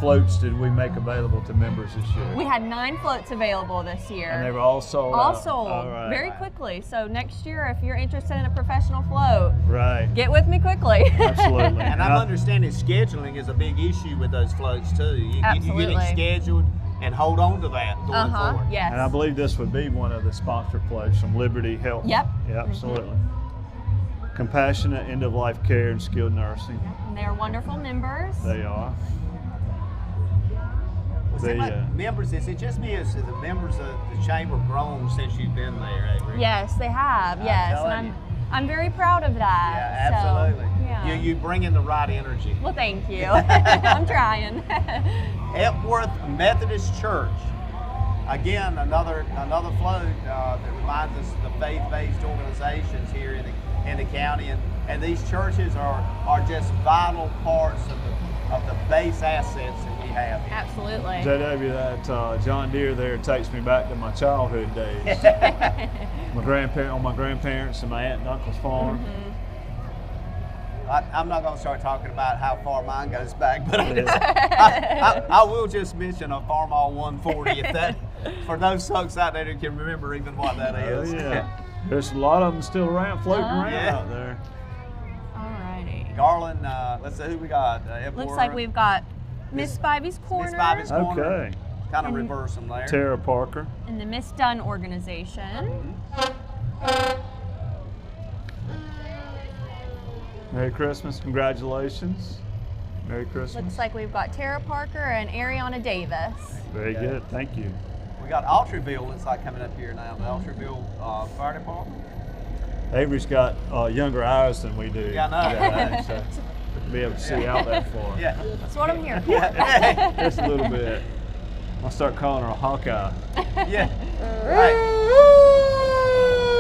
floats did we make available to members this year? We had 9 floats available this year. And they were all sold all out. sold All right. very quickly. So next year, if you're interested in a professional float, Right. get with me quickly. Absolutely. And I'm understanding scheduling is a big issue with those floats too. You Absolutely. get it scheduled and hold on to that going forward. Yes. And I believe this would be one of the sponsor floats from Liberty Health. Yep. Yeah, absolutely. Compassionate end-of-life care and skilled nursing. And they're wonderful members. They are. Well, see, members, is it just me as the members of the chamber grown since you've been there, Avery? Yes, they have. Yes, telling and you. I'm very proud of that. Yeah, So, absolutely. yeah. You bring in the right energy. Well, thank you. I'm trying. Epworth Methodist Church. Again, another float that reminds us of the faith-based organizations here in the county, and these churches are just vital parts of the base assets that we have here. Absolutely. JW, that John Deere there takes me back to my childhood days. my grandparents and my aunt and uncle's farm. I'm not going to start talking about how far mine goes back, but I will just mention a Farmall 140 if that, for those folks out there who can remember even what that is. Oh, yeah. There's a lot of them still around, floating around Yeah. out there. Alrighty. Garland, let's see who we got. Looks like we've got Miss Spivey's Corner Miss Spivey's Corner. Okay. Kind of reverse them there. Tara Parker. and the Miss Dunn organization. Merry Christmas, congratulations. Merry Christmas. Looks like we've got Tara Parker and Ariana Davis. Very Yeah. good, thank you. We got Autryville, looks like, coming up here now. The Autryville Fire Department. Avery's got younger eyes than we do. Yeah, I know. So to be able to see out that far. Yeah. That's what I'm here for. Just a little bit. I'll start calling her a Hawkeye. Yeah. Right.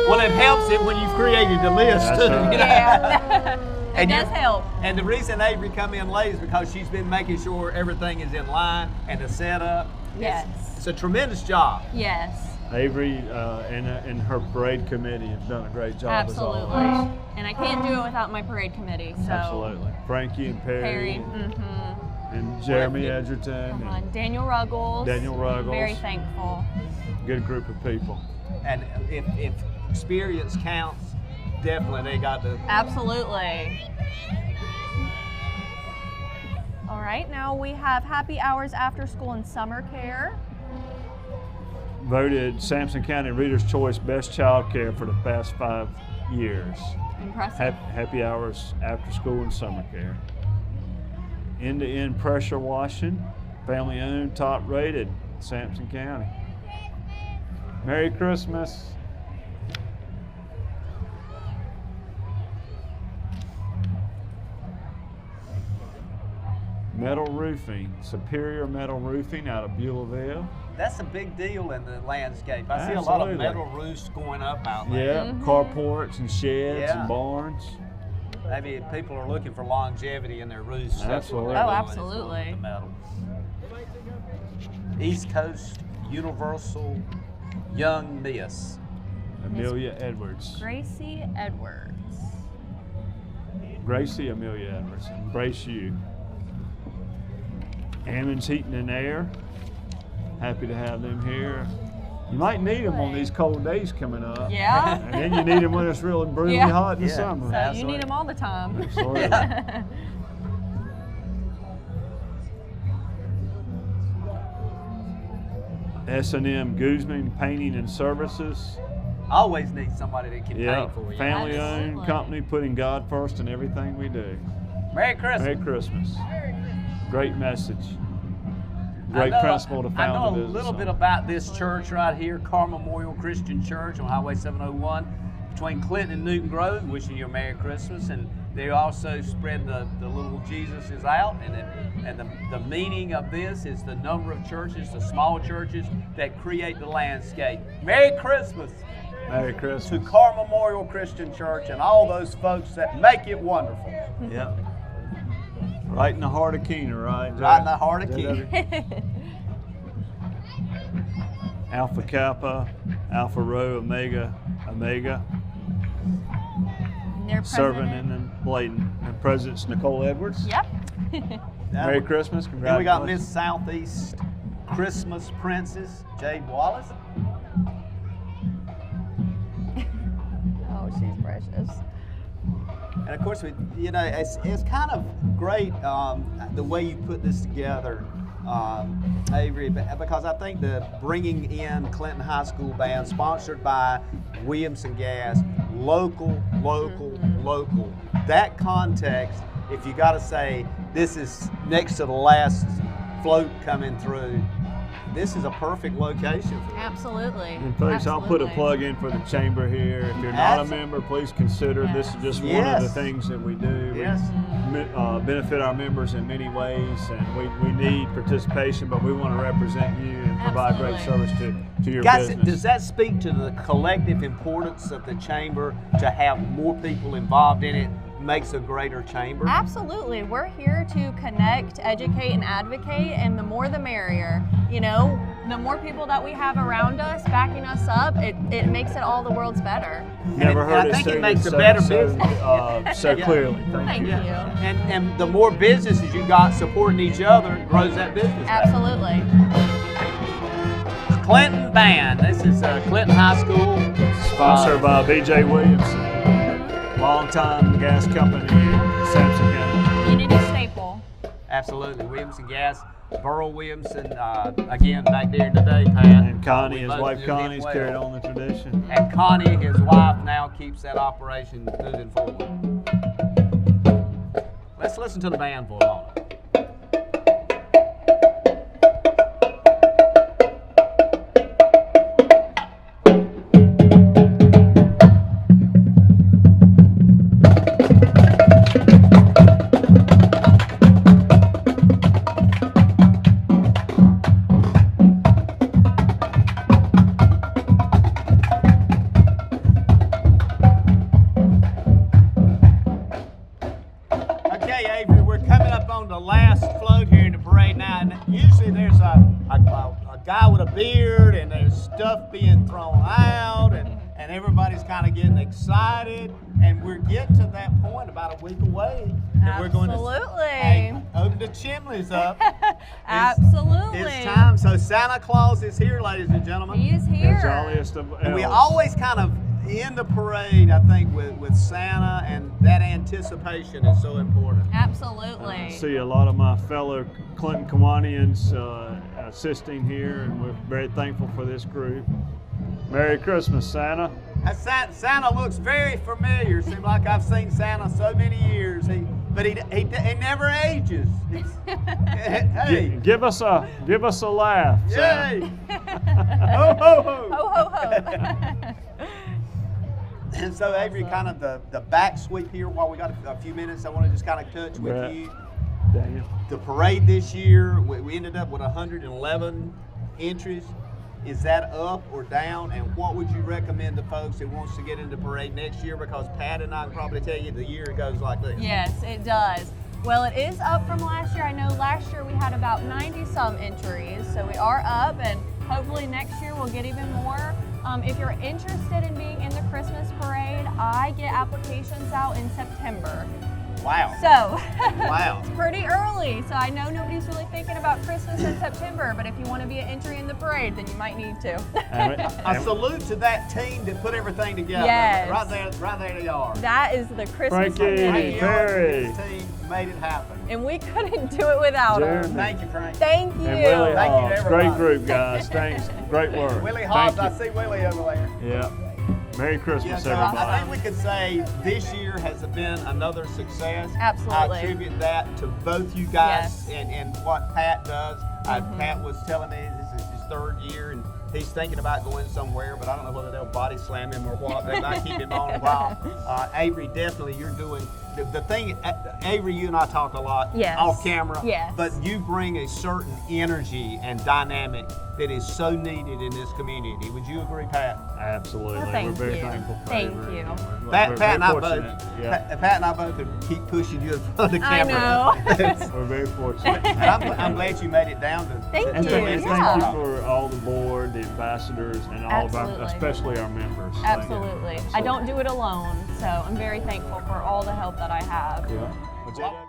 Well, it helps it when you've created the list That's too. right. Yeah. It And does help. And the reason Avery come in late is because she's been making sure everything is in line and the setup. Yes. It's a tremendous job. Yes. Avery and her parade committee have done a great job Absolutely. as always. And I can't do it without my parade committee. So Absolutely. Frankie and Perry, Perry, and Jeremy Edgerton, and Daniel Ruggles. Daniel Ruggles. Very thankful. good group of people. And if experience counts, definitely they got the. Absolutely. All right, now we have happy hours after school and summer care. Voted Sampson County Reader's Choice Best Child Care for the past 5 years. Impressive. Happy hours after school and summer care. End-to-end pressure washing, family owned, top rated, Sampson County. Merry Christmas. Metal roofing, Superior Metal Roofing out of Beulahville. That's a big deal in the landscape. I see a lot of Absolutely. metal roofs going up out there. Yeah, carports and sheds Yeah. and barns. Maybe people are looking for longevity in their roofs. That's what they're Absolutely. Oh, doing, is absolutely. the metal. East Coast Universal Young Miss. Amelia Edwards. Gracie Edwards. Gracie Amelia Edwards. Embrace you. Ammons Heating and Air. Happy to have them here. You might need them on these cold days coming up. Yeah. And then you need them when it's really brutally Yeah. hot in the Yeah. summer. So Absolutely. you need them all the time. Absolutely. S&M Guzman Painting and Services. Always need somebody that can Yeah, paint for you. family-owned Absolutely. company putting God first in everything we do. Merry Christmas. Merry Christmas. Great message. I Great know- principle to I found know a a business little on. bit about this church right here, Carmel Memorial Christian Church on Highway 701 between Clinton and Newton Grove. Wishing you a Merry Christmas. And they also spread the little Jesus is out. And the meaning of this is the number of churches, the small churches that create the landscape. Merry Christmas Merry to Christmas. Carmel Memorial Christian Church and all those folks that make it wonderful. Yep. Right in the heart of Keener, right? Right in the heart of JW? Keener. Alpha Kappa, Alpha Rho, Omega, And their serving president- in Bladen. And President's Nicole Edwards. Yep. Merry Christmas. And Congratulations. we got Miss Southeast Christmas Princess, Jade Wallace. Oh, she's precious. And of course, it's kind of great the way you put this together, Avery, because I think the bringing in Clinton High School Band, sponsored by Williamson Gas, local, that context, if you got to say this is next to the last float coming through, this is a perfect location for that. Absolutely. And folks, I'll put a plug in for the chamber here. If you're not a member, please consider this is just one of the things that we do. Yes. We benefit our members in many ways, and we need participation, but we want to represent you and provide great service to your Guys, business. does that speak to the collective importance of the chamber to have more people involved in it? Makes a greater chamber? Absolutely. We're here to connect, educate, and advocate, and the more the merrier. You know, the more people that we have around us backing us up, it makes it all the world's better. Never heard I it think it stated makes a better business. so clearly. Thank you. And the more businesses you got supporting each other, it grows that business. Absolutely. Clinton Band. This is Clinton High School. Sponsored by B.J. Williamson, longtime gas company in Sampson County. Community staple. Absolutely. Williamson Gas. Burl Williamson, again, back there today, Pat. And Connie, his both wife knew Connie's him well. carried on the tradition. And Connie, his wife, now keeps that operation moving forward. Let's listen to the band for a moment. Guy with a beard, and there's stuff being thrown out, and everybody's kind of getting excited, and we're getting to that point about a week away that we're going to open the chimneys up. Absolutely. It's time. So Santa Claus is here, ladies and gentlemen. He is here. The jolliest of elves. And we always kind of end the parade, I think, with Santa, and that anticipation is so important. Absolutely. I see a lot of my fellow Clinton Kiwanians assisting here, and we're very thankful for this group. Merry Christmas, Santa. Santa looks very familiar. Seems like I've seen Santa so many years. But he never ages. Hey, give us a laugh, Santa. Yay! Ho ho ho! Ho ho ho! And so, Avery, kind of the back sweep here. While we got a few minutes, I want to just kind of touch with you. Daniel. The parade this year, we ended up with 111 entries. Is that up or down? And what would you recommend to folks that wants to get into parade next year? Because Pat and I can probably tell you the year it goes like this. Yes, it does. Well, it is up from last year. I know last year we had about 90-some entries, so we are up, and hopefully next year we'll get even more. If you're interested in being in the Christmas parade, I get applications out in September. Wow. So, Wow. It's pretty early, so I know nobody's really thinking about Christmas in September, but if you want to be an entry in the parade, then you might need to. A salute to that team that put everything together. Yes. Right there they are. That is the Christmas Frankie, parade. Perry. This team made it happen. And we couldn't do it without them. Jeremy. Thank you, Frank. Thank you. And Willie Thank you to Hobbs. everybody. Great group, guys. Thanks. Great work. Willie Thank Hobbs, you. I see Willie over there. Yeah. Merry Christmas, So everybody. I think we could say this year has been another success. Absolutely. I attribute that to both you guys and what Pat does. Pat was telling me this is his third year, and he's thinking about going somewhere, but I don't know whether they'll body slam him or what. They might keep him on a while. Avery, definitely you're doing the thing. Avery, you and I talk a lot off camera, but you bring a certain energy and dynamic that is so needed in this community. Would you agree, Pat? Absolutely. Well, We're very you. thankful for Thank Avery. you. Pat, We're Pat and I very both. fortunate. Yeah. Pat and I both could keep pushing you in front of the I camera. know. We're very fortunate. And I'm glad you made it down to. Thank And you. thank Yeah. you for all the board, the ambassadors, and all of our, Absolutely. especially our members. Thank you. Absolutely. I don't do it alone, so I'm very thankful for all the help that I have. Yeah. Well, JW.